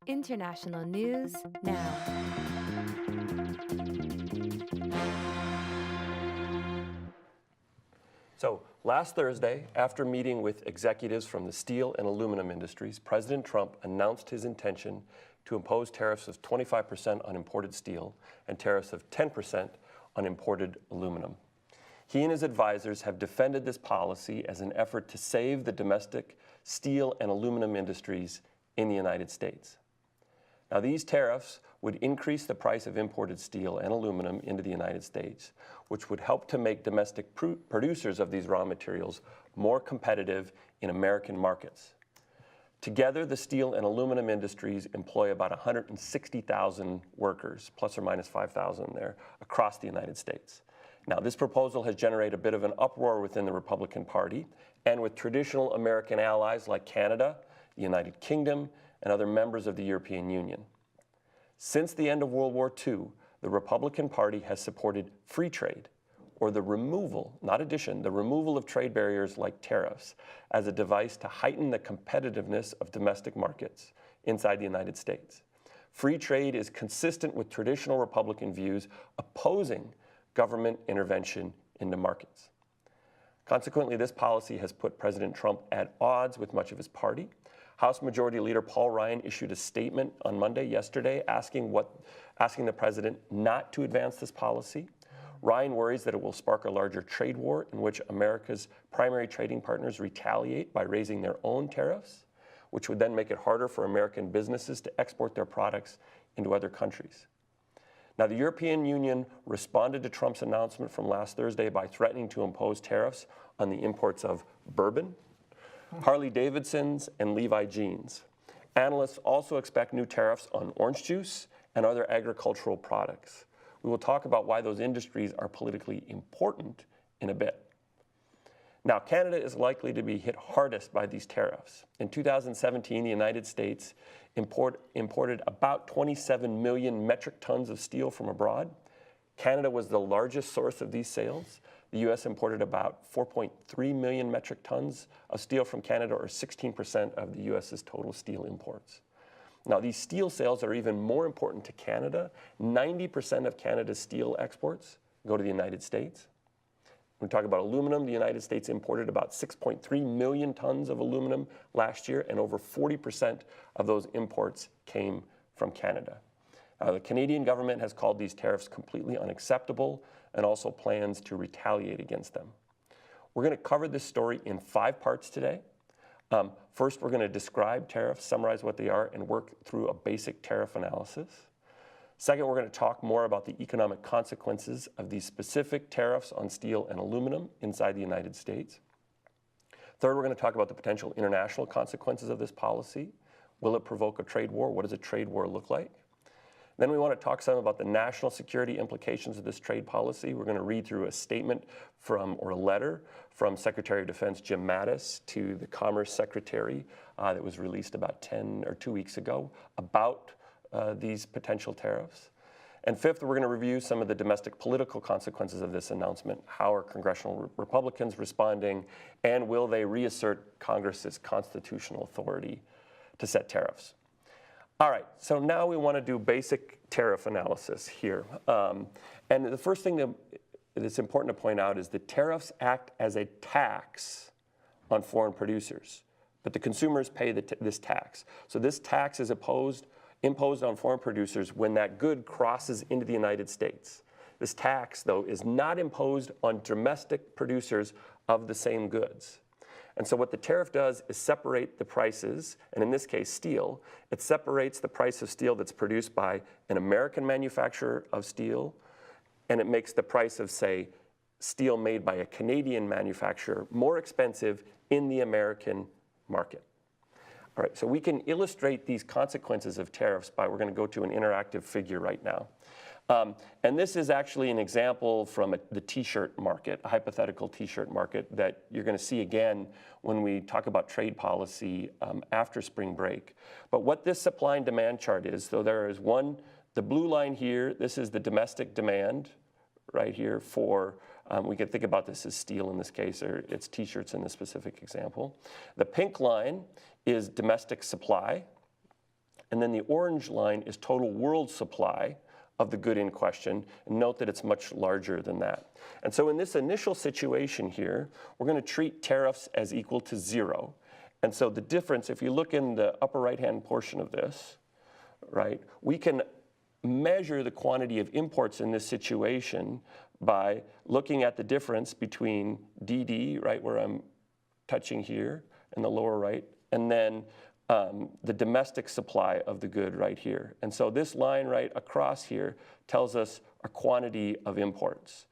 International news now. So last Thursday, after meeting with executives from the steel and aluminum industries, President Trump announced his intention to impose tariffs of 25% on imported steel and tariffs of 10% on imported aluminum. He and his advisors have defended this policy as an effort to save the domestic steel and aluminum industries in the United States. Now, these tariffs would increase the price of imported steel and aluminum into the United States, which would help to make domestic producers of these raw materials more competitive in American markets. Together, the steel and aluminum industries employ about 160,000 workers, plus or minus 5,000 there, across the United States. Now, this proposal has generated a bit of an uproar within the Republican Party and with traditional American allies like Canada, the United Kingdom, and other members of the European Union. Since the end of World War II, the Republican Party has supported free trade, or the removal, not addition, the removal of trade barriers like tariffs as a device to heighten the competitiveness of domestic markets inside the United States. Free trade is consistent with traditional Republican views opposing government intervention into markets. Consequently, this policy has put President Trump at odds with much of his party. House Majority Leader Paul Ryan issued a statement on Monday, yesterday, asking the president not to advance this policy. Ryan worries that it will spark a larger trade war in which America's primary trading partners retaliate by raising their own tariffs, which would then make it harder for American businesses to export their products into other countries. Now, the European Union responded to Trump's announcement from last Thursday by threatening to impose tariffs on the imports of bourbon, Harley-Davidsons, and Levi jeans. Analysts also expect new tariffs on orange juice and other agricultural products. We will talk about why those industries are politically important in a bit. Now, Canada is likely to be hit hardest by these tariffs. In 2017, the United States imported about 27 million metric tons of steel from abroad. Canada was the largest source of these sales. The U.S. imported about 4.3 million metric tons of steel from Canada, or 16% of the U.S.'s total steel imports. Now, these steel sales are even more important to Canada. 90% of Canada's steel exports go to the United States. When we talk about aluminum, the United States imported about 6.3 million tons of aluminum last year, and over 40% of those imports came from Canada. The Canadian government has called these tariffs completely unacceptable and also plans to retaliate against them. We're going to cover this story in 5 parts today. First, we're going to describe tariffs, summarize what they are, and work through a basic tariff analysis. Second, we're going to talk more about the economic consequences of these specific tariffs on steel and aluminum inside the United States. Third, we're going to talk about the potential international consequences of this policy. Will it provoke a trade war? What does a trade war look like? Then we want to talk some about the national security implications of this trade policy. We're going to read through a statement or a letter from Secretary of Defense Jim Mattis to the Commerce Secretary that was released about 2 weeks ago about these potential tariffs. And fifth, we're going to review some of the domestic political consequences of this announcement. How are congressional Republicans responding, and will they reassert Congress's constitutional authority to set tariffs? All right, so now we want to do basic tariff analysis here. And the first thing that's important to point out is that tariffs act as a tax on foreign producers, but the consumers pay this tax. So this tax is imposed on foreign producers when that good crosses into the United States. This tax, though, is not imposed on domestic producers of the same goods. And so what the tariff does is separate the prices, and in this case, steel. It separates the price of steel that's produced by an American manufacturer of steel, and it makes the price of, say, steel made by a Canadian manufacturer more expensive in the American market. All right, so we can illustrate these consequences of tariffs we're going to go to an interactive figure right now. And this is actually an example from the t-shirt market, a hypothetical t-shirt market that you're going to see again when we talk about trade policy after spring break. But what this supply and demand chart is, so there is the blue line here, this is the domestic demand right here for, we can think about this as steel in this case, or it's t-shirts in this specific example. The pink line is domestic supply. And then the orange line is total world supply of the good in question. And note that it's much larger than that. And so in this initial situation here, we're going to treat tariffs as equal to 0. And so the difference, if you look in the upper right-hand portion of this, right, we can measure the quantity of imports in this situation by looking at the difference between DD, right, where I'm touching here in the lower right, and then the domestic supply of the good right here. And so this line right across here tells us our quantity of imports.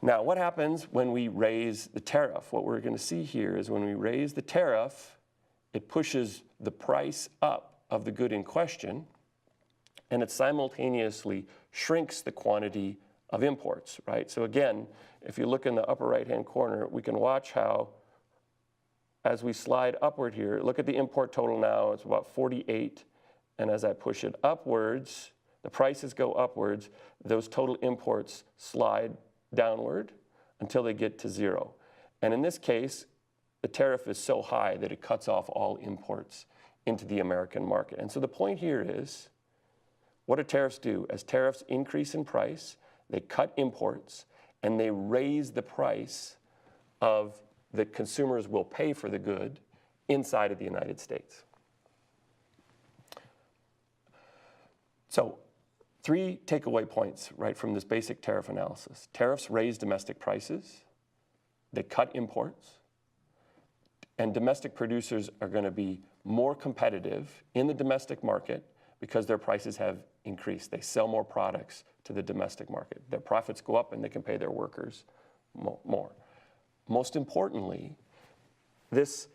Now, what happens when we raise the tariff? What we're going to see here is when we raise the tariff, it pushes the price up of the good in question, and it simultaneously shrinks the quantity of imports, right? So again, if you look in the upper right-hand corner, we can watch how, as we slide upward here, look at the import total now, it's about 48, and as I push it upwards, the prices go upwards, those total imports slide downward until they get to 0. And in this case, the tariff is so high that it cuts off all imports into the American market. And so the point here is, what do tariffs do? As tariffs increase in price, they cut imports and they raise the price of that consumers will pay for the good inside of the United States. So 3 takeaway points, right, from this basic tariff analysis. Tariffs raise domestic prices, they cut imports, and domestic producers are going to be more competitive in the domestic market because their prices have increased. They sell more products to the domestic market. Their profits go up and they can pay their workers more. Most importantly, this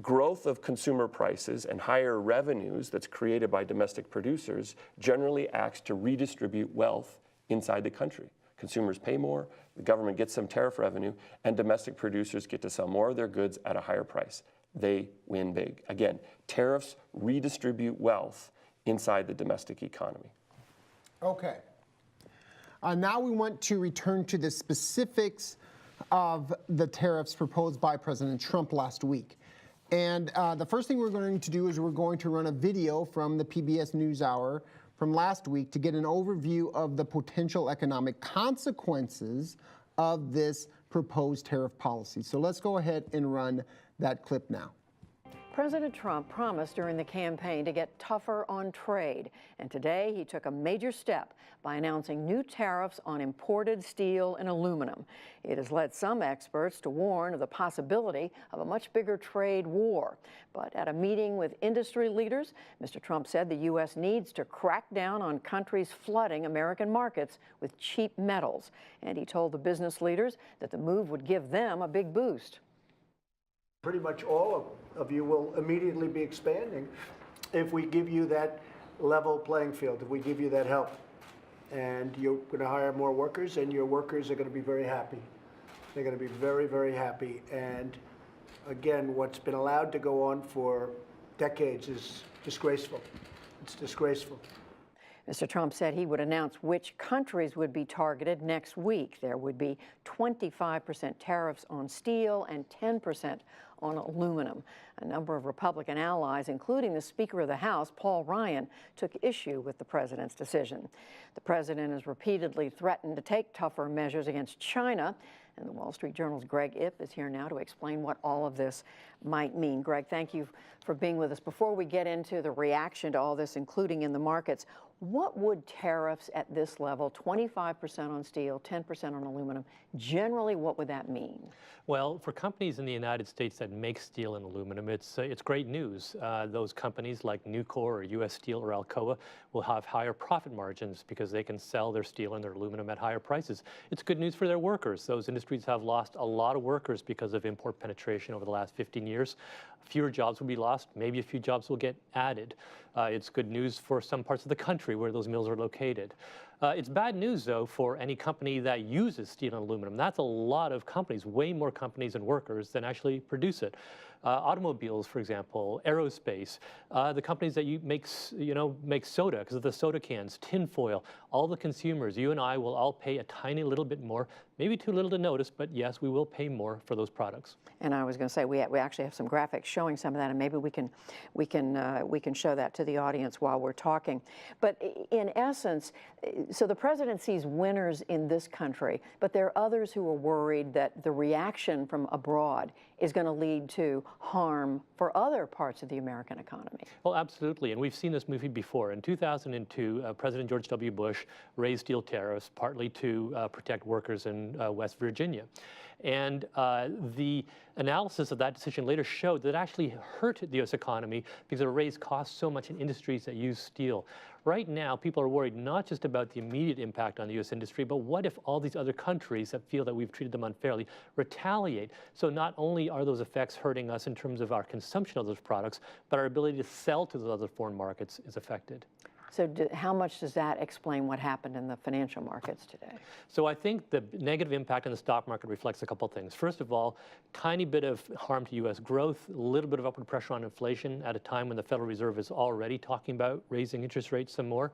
growth of consumer prices and higher revenues that's created by domestic producers generally acts to redistribute wealth inside the country. Consumers pay more, the government gets some tariff revenue, and domestic producers get to sell more of their goods at a higher price. They win big. Again, tariffs redistribute wealth inside the domestic economy. Okay. Now we want to return to the specifics of the tariffs proposed by President Trump last week. And the first thing we're going to do is we're going to run a video from the PBS NewsHour from last week to get an overview of the potential economic consequences of this proposed tariff policy. So let's go ahead and run that clip now. President Trump promised during the campaign to get tougher on trade, and today he took a major step by announcing new tariffs on imported steel and aluminum. It has led some experts to warn of the possibility of a much bigger trade war. But at a meeting with industry leaders, Mr. Trump said the U.S. needs to crack down on countries flooding American markets with cheap metals, and he told the business leaders that the move would give them a big boost. Pretty much all of you will immediately be expanding if we give you that level playing field, if we give you that help. And you're going to hire more workers, and your workers are going to be very happy. They're going to be very, very happy. And again, what's been allowed to go on for decades is disgraceful. It's disgraceful. Mr. Trump said he would announce which countries would be targeted next week. There would be 25% tariffs on steel and 10% on aluminum. A number of Republican allies, including the Speaker of the House, Paul Ryan, took issue with the president's decision. The president has repeatedly threatened to take tougher measures against China, and the Wall Street Journal's Greg Ip is here now to explain what all of this might mean. Greg, thank you for being with us. Before we get into the reaction to all this, including in the markets, what would tariffs at this level, 25% on steel, 10% on aluminum, generally what would that mean? Well, for companies in the United States that make steel and aluminum, it's great news. Those companies like Nucor or U.S. Steel or Alcoa will have higher profit margins because they can sell their steel and their aluminum at higher prices. It's good news for their workers. Those industries have lost a lot of workers because of import penetration over the last 15 years. Fewer jobs will be lost. Maybe a few jobs will get added. It's good news for some parts of the country where those mills are located. It's bad news, though, for any company that uses steel and aluminum. That's a lot of companies, way more companies and workers than actually produce it. Automobiles, for example, aerospace, the companies that make soda because of the soda cans, tin foil, all the consumers, you and I will all pay a tiny little bit more maybe too little to notice, but yes, we will pay more for those products. And I was going to say we actually have some graphics showing some of that, and maybe we can show that to the audience while we're talking. But in essence, so the president sees winners in this country, but there are others who are worried that the reaction from abroad is going to lead to harm for other parts of the American economy. Well, absolutely, and we've seen this movie before. In 2002, President George W. Bush raised steel tariffs partly to protect workers in West Virginia. And the analysis of that decision later showed that it actually hurt the U.S. economy because it raised costs so much in industries that use steel. Right now, people are worried not just about the immediate impact on the U.S. industry, but what if all these other countries that feel that we've treated them unfairly retaliate? So not only are those effects hurting us in terms of our consumption of those products, but our ability to sell to those other foreign markets is affected. So how much does that explain what happened in the financial markets today? So I think the negative impact on the stock market reflects a couple of things. First of all, tiny bit of harm to U.S. growth, a little bit of upward pressure on inflation at a time when the Federal Reserve is already talking about raising interest rates some more.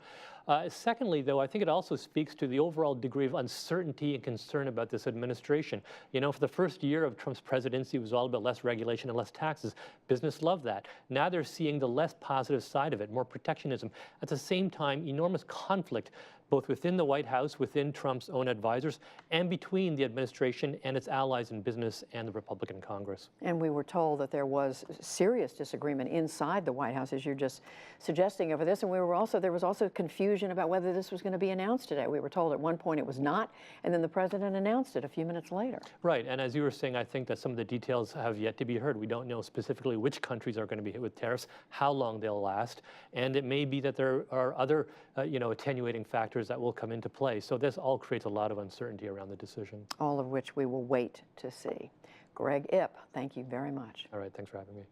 Secondly, though, I think it also speaks to the overall degree of uncertainty and concern about this administration. You know, for the first year of Trump's presidency, it was all about less regulation and less taxes. Business loved that. Now they're seeing the less positive side of it, more protectionism. At the same time, enormous conflict both within the White House, within Trump's own advisors, and between the administration and its allies in business and the Republican Congress. And we were told that there was serious disagreement inside the White House, as you're just suggesting over this. And there was also confusion about whether this was going to be announced today. We were told at one point it was not, and then the president announced it a few minutes later. Right, and as you were saying, I think that some of the details have yet to be heard. We don't know specifically which countries are going to be hit with tariffs, how long they'll last, and it may be that there are other, attenuating factors that will come into play. So this all creates a lot of uncertainty around the decision. All of which we will wait to see. Greg Ip, thank you very much. All right, thanks for having me.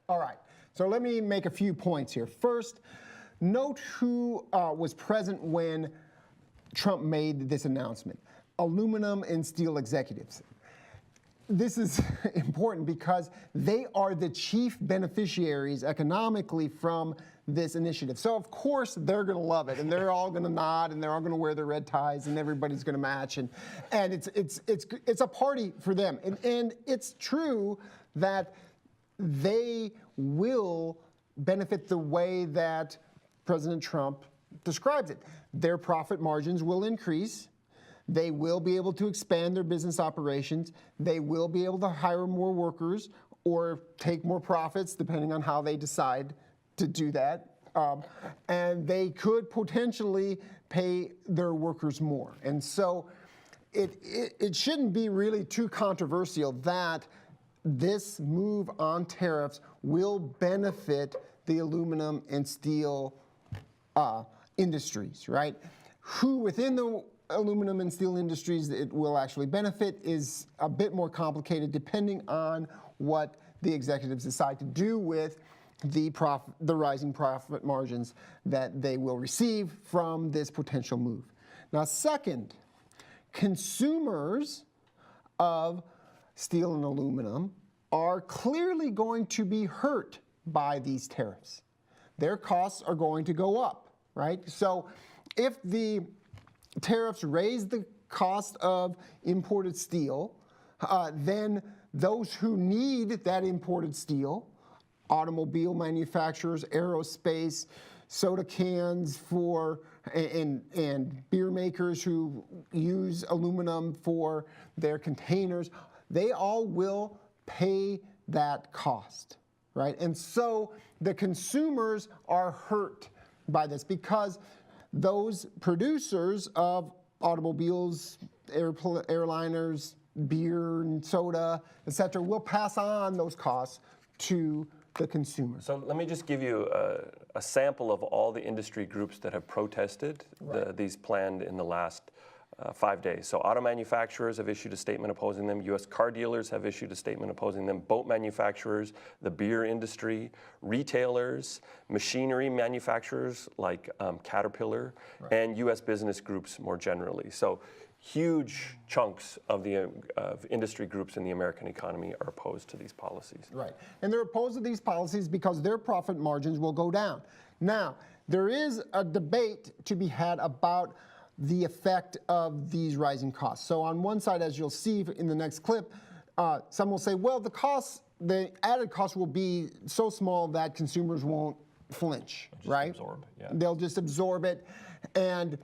All right, so let me make a few points here. First, note who was present when Trump made this announcement. Aluminum and steel executives. This is important because they are the chief beneficiaries economically from this initiative. So of course they're going to love it, and they're all going to nod, and they're all going to wear their red ties, and everybody's going to match, and it's a party for them. And it's true that they will benefit the way that President Trump describes it. Their profit margins will increase. They will be able to expand their business operations. They will be able to hire more workers or take more profits, depending on how they decide to do that. And they could potentially pay their workers more. And so it shouldn't be really too controversial that this move on tariffs will benefit the aluminum and steel industries, right? Who within the aluminum and steel industries it will actually benefit is a bit more complicated, depending on what the executives decide to do with the rising profit margins that they will receive from this potential move. Now, second, consumers of steel and aluminum are clearly going to be hurt by these tariffs. Their costs are going to go up, right? So if the tariffs raise the cost of imported steel, then those who need that imported steel, automobile manufacturers, aerospace, soda cans and beer makers who use aluminum for their containers, they all will pay that cost, right? And so the consumers are hurt by this because those producers of automobiles, airliners, beer and soda, et cetera, will pass on those costs to the consumer. So let me just give you a sample of all the industry groups that have protested these planned in the last 5 days. So auto manufacturers have issued a statement opposing them. U.S. car dealers have issued a statement opposing them. Boat manufacturers, the beer industry, retailers, machinery manufacturers like Caterpillar, and U.S. business groups more generally. So huge chunks of the industry groups in the American economy are opposed to these policies. Right, and they're opposed to these policies because their profit margins will go down. Now, there is a debate to be had about the effect of these rising costs. So on one side, as you'll see in the next clip, some will say, well, the added cost will be so small that consumers won't flinch, right? Absorb, yeah. They'll just absorb it, and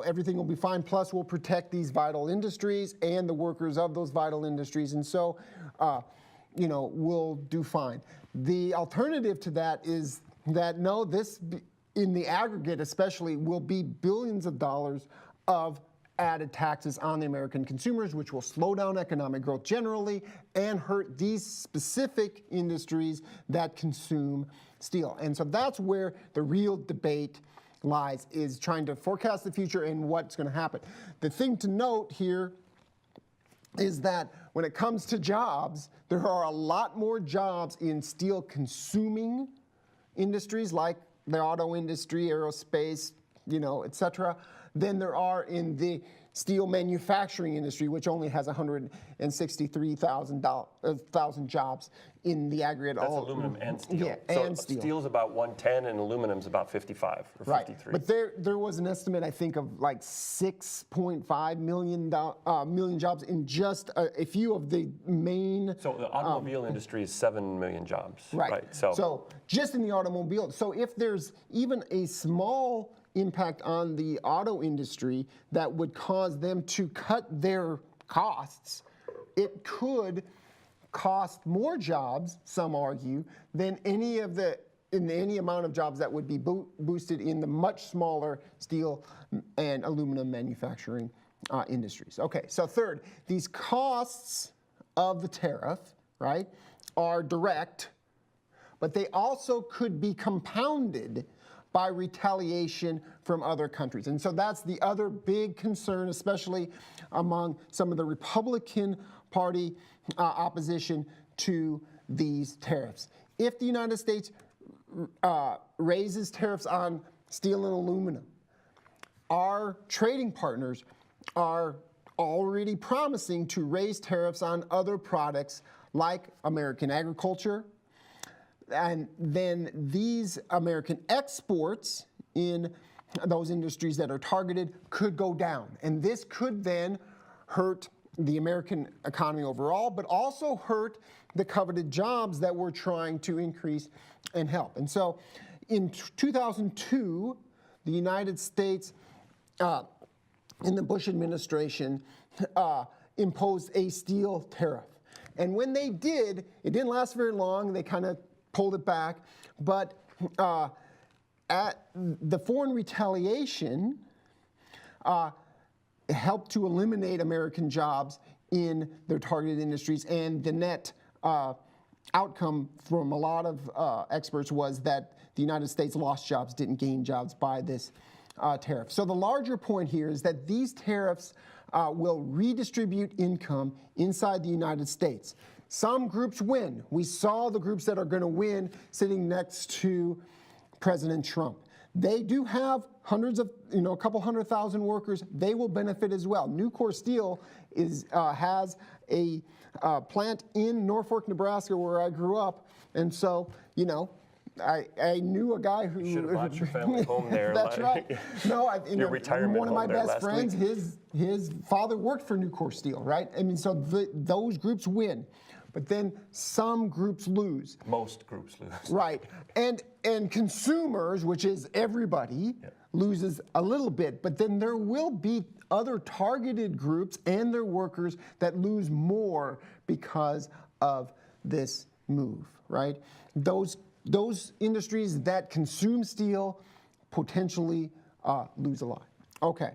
everything will be fine. Plus, we'll protect these vital industries and the workers of those vital industries, and so we'll do fine. The alternative to that is that no, this in the aggregate especially will be billions of dollars of added taxes on the American consumers, which will slow down economic growth generally and hurt these specific industries that consume steel. And so that's where the real debate lies, is trying to forecast the future and what's going to happen. The thing to note here is that when it comes to jobs, there are a lot more jobs in steel consuming industries like the auto industry, aerospace, et cetera, than there are in the steel manufacturing industry, which only has 163,000 jobs in the aggregate. That's aluminum and steel. Yeah, so and steel. Steel's about 110 and aluminum's about 55 or 53. But there was an estimate, I think, of like 6.5 million jobs in just a few of the main. So the automobile industry is 7 million jobs. Right. So just in the automobile. So if there's even a small impact on the auto industry that would cause them to cut their costs, it could cost more jobs, some argue, than any amount of jobs that would be boosted in the much smaller steel and aluminum manufacturing industries. Okay, so third, these costs of the tariff, right, are direct, but they also could be compounded by retaliation from other countries. And so that's the other big concern, especially among some of the Republican Party opposition to these tariffs. If the United States raises tariffs on steel and aluminum, our trading partners are already promising to raise tariffs on other products like American agriculture, and then these American exports in those industries that are targeted could go down. And this could then hurt the American economy overall, but also hurt the coveted jobs that we're trying to increase and help. And so in 2002, the United States, in the Bush administration, imposed a steel tariff. And when they did, it didn't last very long. They kind of pulled it back, but at the foreign retaliation helped to eliminate American jobs in their targeted industries, and the net outcome from a lot of experts was that the United States lost jobs, didn't gain jobs by this tariff. So the larger point here is that these tariffs will redistribute income inside the United States. Some groups win. We saw the groups that are going to win sitting next to President Trump. They do have hundreds of, a couple 100,000 workers. They will benefit as well. Nucor Steel has a plant in Norfolk, Nebraska, where I grew up, and so I knew a guy who should have brought your family home there. That's right. No, your retirement one of my home there best friends, his father worked for Nucor Steel, right? I mean, so those groups win, but then some groups lose. Most groups lose. Right, and consumers, which is everybody, loses a little bit, but then there will be other targeted groups and their workers that lose more because of this move, right? Those industries that consume steel potentially lose a lot. Okay,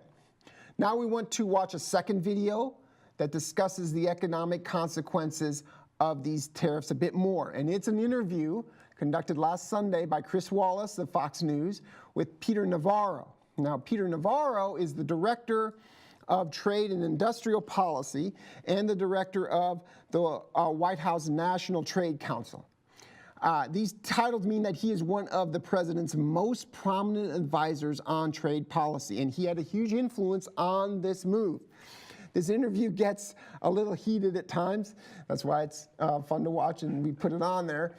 now we want to watch a second video that discusses the economic consequences of these tariffs a bit more. And it's an interview conducted last Sunday by Chris Wallace of Fox News with Peter Navarro. Now, Peter Navarro is the Director of Trade and Industrial Policy and the Director of the White House National Trade Council. These titles mean that he is one of the president's most prominent advisors on trade policy, and he had a huge influence on this move. This interview gets a little heated at times. That's why it's fun to watch, and we put it on there.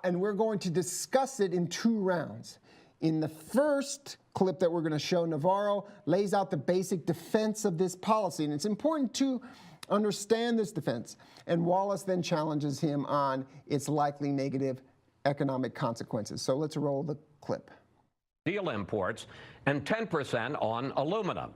And we're going to discuss it in 2 rounds. In the first clip that we're going to show, Navarro lays out the basic defense of this policy, and it's important to understand this defense. And Wallace then challenges him on its likely negative economic consequences. So let's roll the clip. Steel imports and 10% on aluminum.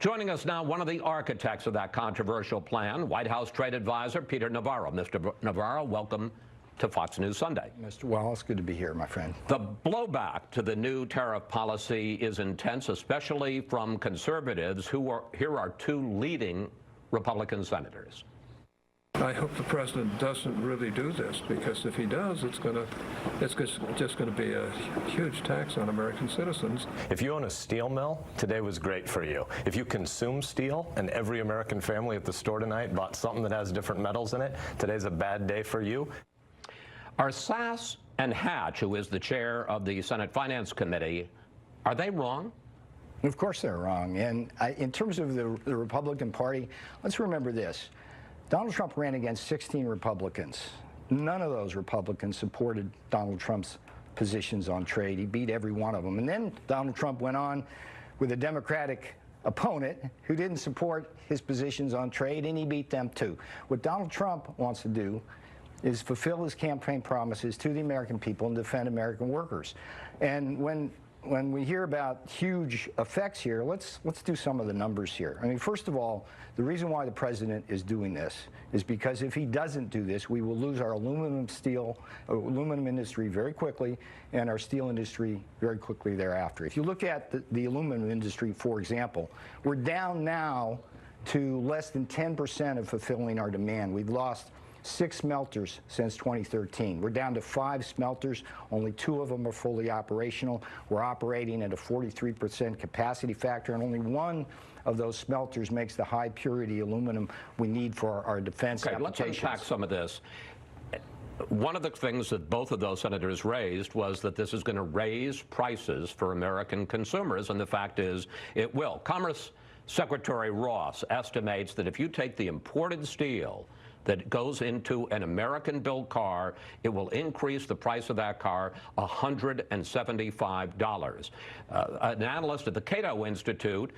Joining us now, one of the architects of that controversial plan, White House trade advisor Peter Navarro. Mr. Navarro, welcome to Fox News Sunday. Mr. Wallace, good to be here, my friend. The blowback to the new tariff policy is intense, especially from conservatives here are two leading Republican senators. I hope the president doesn't really do this, because if he does, it's just going to be a huge tax on American citizens. If you own a steel mill, today was great for you. If you consume steel and every American family at the store tonight bought something that has different metals in it, today's a bad day for you. Are Sass and Hatch, who is the chair of the Senate Finance Committee, are they wrong? Of course they're wrong. And in terms of the Republican Party, let's remember this. Donald Trump ran against 16 Republicans. None of those Republicans supported Donald Trump's positions on trade. He beat every one of them. And then Donald Trump went on with a Democratic opponent who didn't support his positions on trade, and he beat them too. What Donald Trump wants to do is fulfill his campaign promises to the American people and defend American workers. And when we hear about huge effects here, let's do some of the numbers here. I mean, first of all, the reason why the president is doing this is because if he doesn't do this, we will lose our aluminum industry very quickly, and our steel industry very quickly thereafter. If you look at the aluminum industry, for example, we're down now to less than 10% of fulfilling our demand. We've lost 6 smelters since 2013. We're down to 5 smelters. Only 2 of them are fully operational. We're operating at a 43% capacity factor, and only 1 of those smelters makes the high purity aluminum we need for our defense applications. Let's unpack some of this. One of the things that both of those senators raised was that this is going to raise prices for American consumers, and the fact is it will. Commerce Secretary Ross estimates that if you take the imported steel that goes into an American-built car, it will increase the price of that car $175. An analyst at the Cato Institute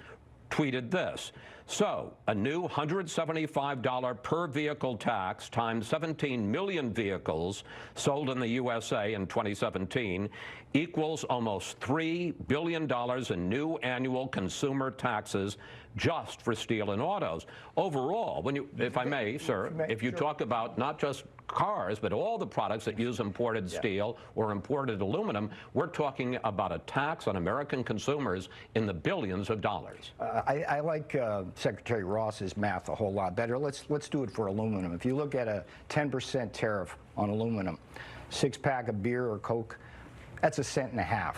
tweeted this: so a new $175 per vehicle tax times 17 million vehicles sold in the USA in 2017 equals almost $3 billion in new annual consumer taxes just for steel and autos. Overall, when you, if I may, sir, if you talk about not just cars, but all the products that use imported steel or imported aluminum, we're talking about a tax on American consumers in the billions of dollars. I like Secretary Ross's math a whole lot better. Let's do it for aluminum. If you look at a 10% tariff on aluminum, 6-pack of beer or Coke, that's $0.015.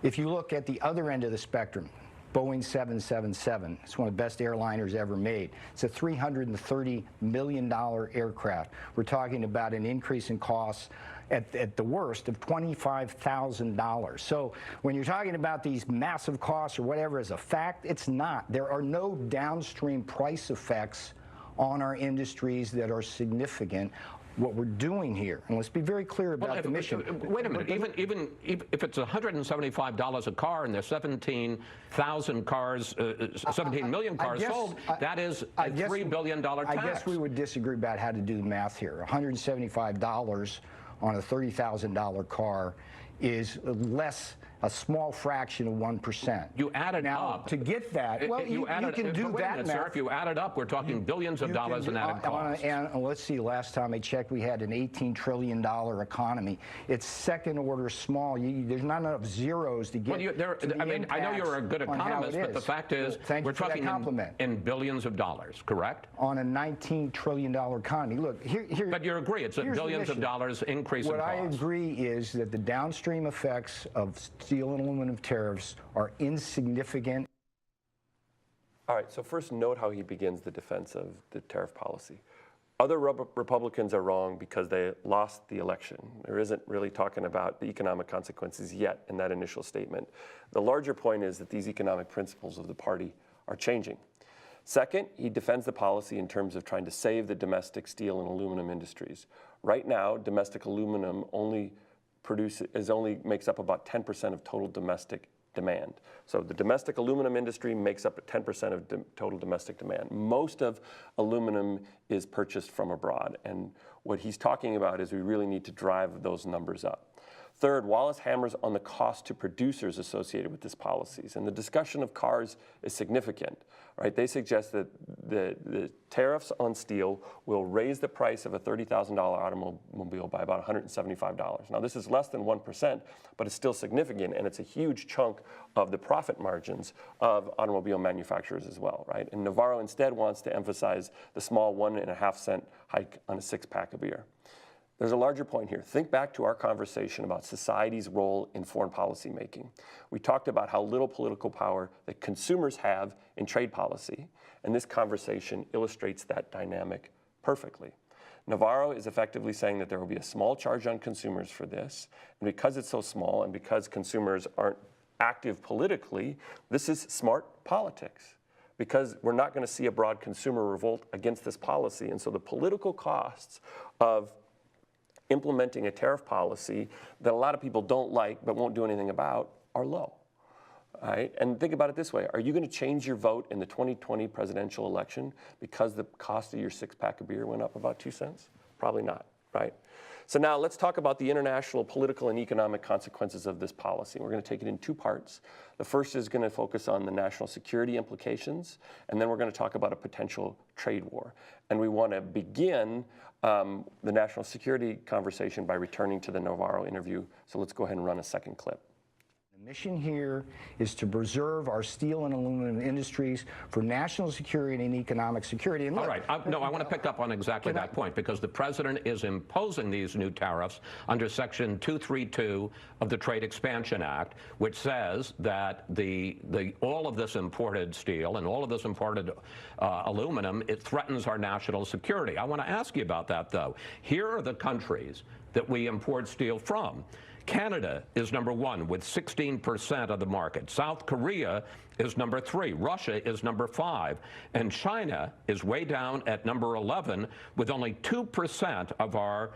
If you look at the other end of the spectrum, Boeing 777, it's one of the best airliners ever made. It's a $330 million aircraft. We're talking about an increase in costs at the worst of $25,000. So when you're talking about these massive costs or whatever as a fact, it's not. There are no downstream price effects on our industries that are significant. What we're doing here, and let's be very clear about the mission. Wait a minute, even if it's $175 a car and there's 17,000 cars, 17 million cars sold, that is a $3 billion tax. I guess we would disagree about how to do the math here. $175 on a $30,000 car is less, a small fraction of 1%. You add it up. To get that, well, you can do that math. Sir, if you add it up, we're talking billions of dollars in added costs. And let's see, last time I checked, we had an $18 trillion economy. It's second order small. There's not enough zeros to get I mean, I know you're a good economist, but the fact is, we're talking in billions of dollars, correct? On a $19 trillion economy. Look, here. But you agree, it's a billions of dollars increase in cost. What I agree is that the downstream effects of steel and aluminum tariffs are insignificant. All right, so first note how he begins the defense of the tariff policy. Other Republicans are wrong because they lost the election. There isn't really talking about the economic consequences yet in that initial statement. The larger point is that these economic principles of the party are changing. Second, he defends the policy in terms of trying to save the domestic steel and aluminum industries. Right now, domestic aluminum only only makes up about 10% of total domestic demand. So the domestic aluminum industry makes up 10% of total domestic demand. Most of aluminum is purchased from abroad, and what he's talking about is we really need to drive those numbers up. Third, Wallace hammers on the cost to producers associated with these policies, and the discussion of cars is significant, right? They suggest that the tariffs on steel will raise the price of a $30,000 automobile by about $175. Now, this is less than 1%, but it's still significant, and it's a huge chunk of the profit margins of automobile manufacturers as well, right? And Navarro instead wants to emphasize the small 1.5-cent hike on a six-pack of beer. There's a larger point here. Think back to our conversation about society's role in foreign policy making. We talked about how little political power that consumers have in trade policy, and this conversation illustrates that dynamic perfectly. Navarro is effectively saying that there will be a small charge on consumers for this, and because it's so small and because consumers aren't active politically, this is smart politics, because we're not going to see a broad consumer revolt against this policy, and so the political costs of implementing a tariff policy that a lot of people don't like but won't do anything about are low. All right? And think about it this way. Are you going to change your vote in the 2020 presidential election because the cost of your six-pack of beer went up about 2 cents? Probably not, right? So now let's talk about the international political and economic consequences of this policy. We're going to take it in two parts. The first is going to focus on the national security implications, and then we're going to talk about a potential trade war. And we want to begin the national security conversation by returning to the Navarro interview. So let's go ahead and run a second clip. The mission here is to preserve our steel and aluminum industries for national security and economic security. And look, all right. I want to pick up on exactly that point, because the president is imposing these new tariffs under Section 232 of the Trade Expansion Act, which says that all of this imported steel and all of this imported aluminum, it threatens our national security. I want to ask you about that, though. Here are the countries that we import steel from. Canada is number 1 with 16% of the market. South Korea is number 3. Russia is number 5. And China is way down at number 11 with only 2% of our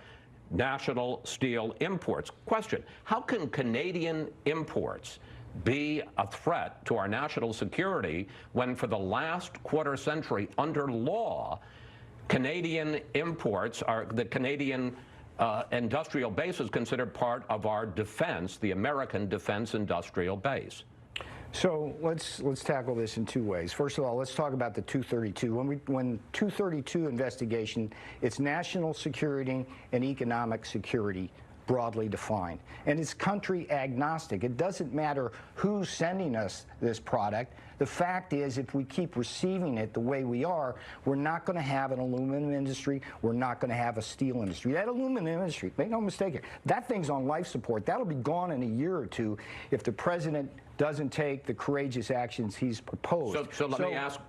national steel imports. Question, how can Canadian imports be a threat to our national security when for the last quarter century under law, Canadian imports are the Canadian industrial base is considered part of our defense, the American defense industrial base? So let's tackle this in two ways. First of all, let's talk about the 232. When 232 investigation, it's national security and economic security broadly defined. And it's country agnostic. It doesn't matter who's sending us this product. The fact is, if we keep receiving it the way we are, we're not going to have an aluminum industry. We're not going to have a steel industry. That aluminum industry, make no mistake here, that thing's on life support. That'll be gone in a year or two if the president doesn't take the courageous actions he's proposed. So let me ask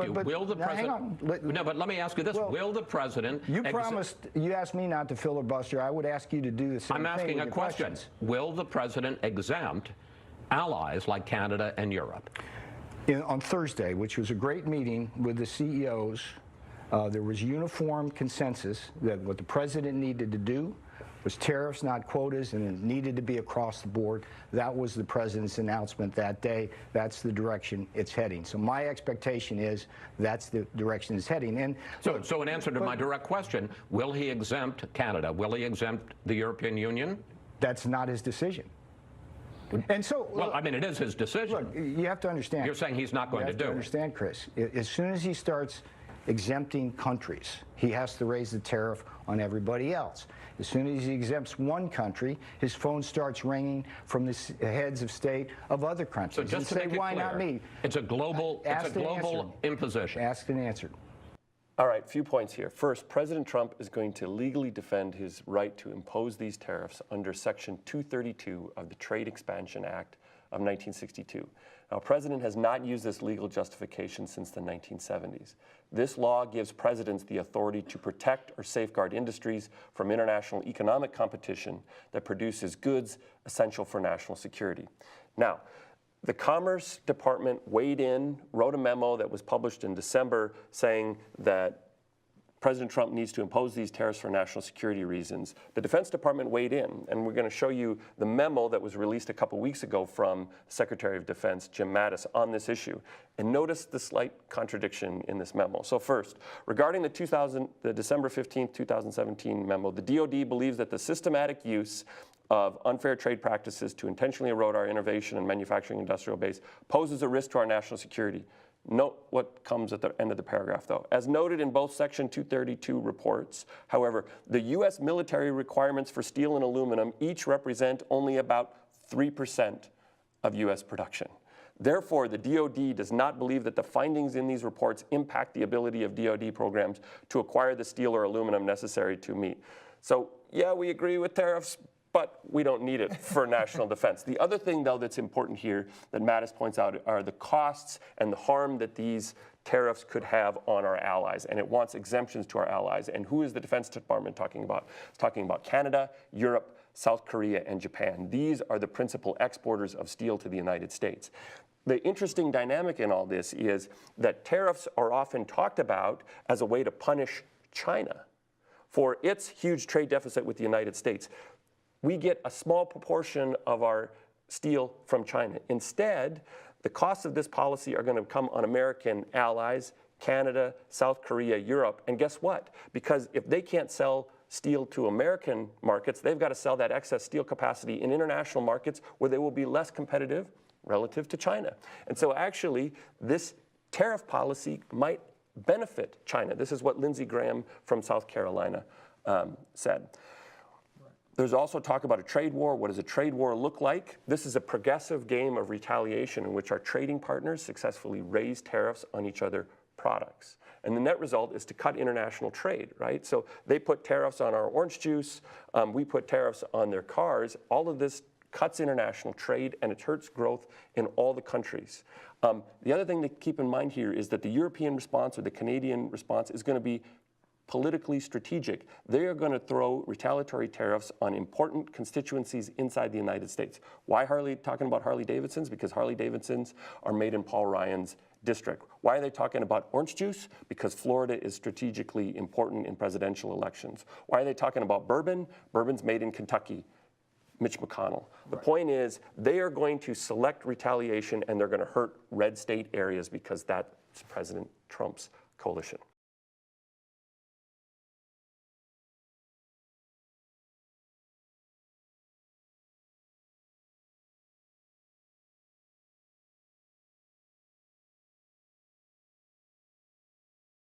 you, will the president... but let me ask you this. Will the president... You promised, you asked me not to filibuster. I would ask you to do the same thing. I'm asking a question. Questions. Will the president exempt allies like Canada and Europe? On Thursday, which was a great meeting with the CEOs, there was uniform consensus that what the president needed to do was tariffs, not quotas, and it needed to be across the board. That was the president's announcement that day. That's the direction it's heading. So my expectation is that's the direction it's heading. And so in answer to my direct question, will he exempt Canada? Will he exempt the European Union? That's not his decision. And so, well, I mean, it is his decision. Look, you have to understand. You're saying he's not going to do it. Understand, Chris. As soon as he starts exempting countries, he has to raise the tariff on everybody else. As soon as he exempts one country, his phone starts ringing from the heads of state of other countries. So just to make it why clear, not me? It's a global imposition. Asked and answered. All right, a few points here. First, President Trump is going to legally defend his right to impose these tariffs under Section 232 of the Trade Expansion Act of 1962. Now, the president has not used this legal justification since the 1970s. This law gives presidents the authority to protect or safeguard industries from international economic competition that produces goods essential for national security. Now, the Commerce Department weighed in, wrote a memo that was published in December saying that President Trump needs to impose these tariffs for national security reasons. The Defense Department weighed in, and we're going to show you the memo that was released a couple weeks ago from Secretary of Defense Jim Mattis on this issue. And notice the slight contradiction in this memo. So first, regarding the December 15, 2017 memo, the DoD believes that the systematic use of unfair trade practices to intentionally erode our innovation and manufacturing industrial base poses a risk to our national security. Note what comes at the end of the paragraph, though. As noted in both Section 232 reports, however, the U.S. military requirements for steel and aluminum each represent only about 3% of U.S. production. Therefore, the DoD does not believe that the findings in these reports impact the ability of DoD programs to acquire the steel or aluminum necessary to meet. So, yeah, we agree with tariffs, but we don't need it for national defense. The other thing, though, that's important here that Mattis points out are the costs and the harm that these tariffs could have on our allies, and it wants exemptions to our allies. And who is the Defense Department talking about? It's talking about Canada, Europe, South Korea, and Japan. These are the principal exporters of steel to the United States. The interesting dynamic in all this is that tariffs are often talked about as a way to punish China for its huge trade deficit with the United States. We get a small proportion of our steel from China. Instead, the costs of this policy are going to come on American allies, Canada, South Korea, Europe. And guess what? Because if they can't sell steel to American markets, they've got to sell that excess steel capacity in international markets where they will be less competitive relative to China. And so actually, this tariff policy might benefit China. This is what Lindsey Graham from South Carolina said. There's also talk about a trade war. What does a trade war look like? This is a progressive game of retaliation in which our trading partners successfully raise tariffs on each other's products. And the net result is to cut international trade, right? So they put tariffs on our orange juice, we put tariffs on their cars. All of this cuts international trade, and it hurts growth in all the countries. The other thing to keep in mind here is that the European response or the Canadian response is going to be politically strategic. They are going to throw retaliatory tariffs on important constituencies inside the United States. Why talking about Harley-Davidsons? Because Harley-Davidsons are made in Paul Ryan's district. Why are they talking about orange juice? Because Florida is strategically important in presidential elections. Why are they talking about bourbon? Bourbon's made in Kentucky. Mitch McConnell. The point is, they are going to select retaliation and they're going to hurt red state areas because that's President Trump's coalition.